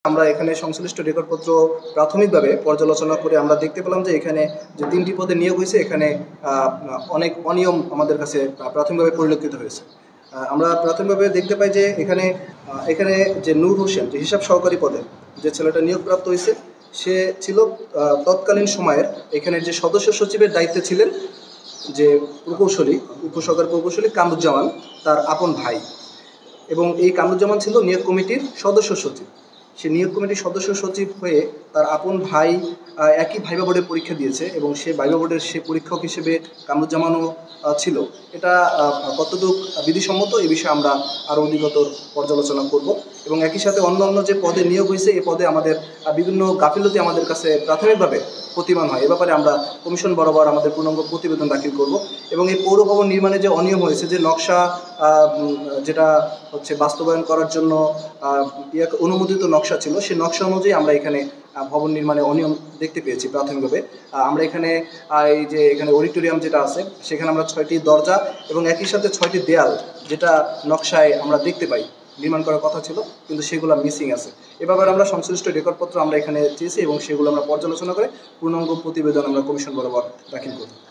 আমরা এখানে সংশ্লিষ্ট রেকর্ডপত্র প্রাথমিকভাবে পর্যালোচনা করে আমরা দেখতে পেলাম যে এখানে যে 3টি পদে নিয়োগ হয়েছে এখানে অনেক অনিয়ম আমাদের কাছে প্রাথমিকভাবে পরিলক্ষিত হয়েছে। আমরা প্রাথমিকভাবে দেখতে পাই যে এখানে যে নূর হোসেন যে হিসাব সহকারী পদে যে ছেলেটা নিয়োগপ্রাপ্ত হয়েছে সে ছিল তৎকালীন সময়ের এখানের যে সদস্য সচিবের দায়িত্বে ছিলেন যে প্রকৌশলী উপসহকারী প্রকৌশলী কামরুজ্জামান তার আপন ভাই, এবং এই কামরুজ্জামান ছিল নিয়োগ কমিটির সদস্য সচিব। সে নিয়োগ কমিটির সদস্য সচিব হয়ে তার আপন ভাই একই ভাইবা বোর্ডের পরীক্ষা দিয়েছে এবং সে ভাইবা বোর্ডের সে পরীক্ষক হিসেবে কামরুজ্জামানও ছিল। এটা কতটুকু বিধিসম্মত এই বিষয়ে আমরা আরও অধিকতর পর্যালোচনা করব, এবং একই সাথে অন্যান্য যে পদে নিয়োগ হয়েছে এই পদে আমাদের বিভিন্ন গাফিলতি আমাদের কাছে প্রাথমিকভাবে প্রতিমান হয়। এ ব্যাপারে আমরা কমিশন বরাবর আমাদের পূর্ণাঙ্গ প্রতিবেদন দাখিল করব, এবং এই পৌর ভবন নির্মাণে যে অনিয়ম হয়েছে, যে নকশা যেটা হচ্ছে বাস্তবায়ন করার জন্য অনুমোদিত নকশা ছিল, সেই নকশা অনুযায়ী আমরা এখানে ভবন নির্মাণে অনিয়ম দেখতে পেয়েছি প্রাথমিকভাবে। আমরা এখানে এই যে এখানে অডিটোরিয়াম যেটা আছে সেখানে আমরা 6টি দরজা এবং একই সাথে 6টি দেয়াল যেটা নকশায় আমরা দেখতে পাই নির্মাণ করার কথা ছিল, কিন্তু সেগুলো মিসিং আছে। এ ব্যাপারে আমরা সংশ্লিষ্ট রেকর্ডপত্র আমরা এখানে চেয়েছি এবং সেগুলো আমরা পর্যালোচনা করে পূর্ণাঙ্গ প্রতিবেদন আমরা কমিশন বরাবর দাখিল করব।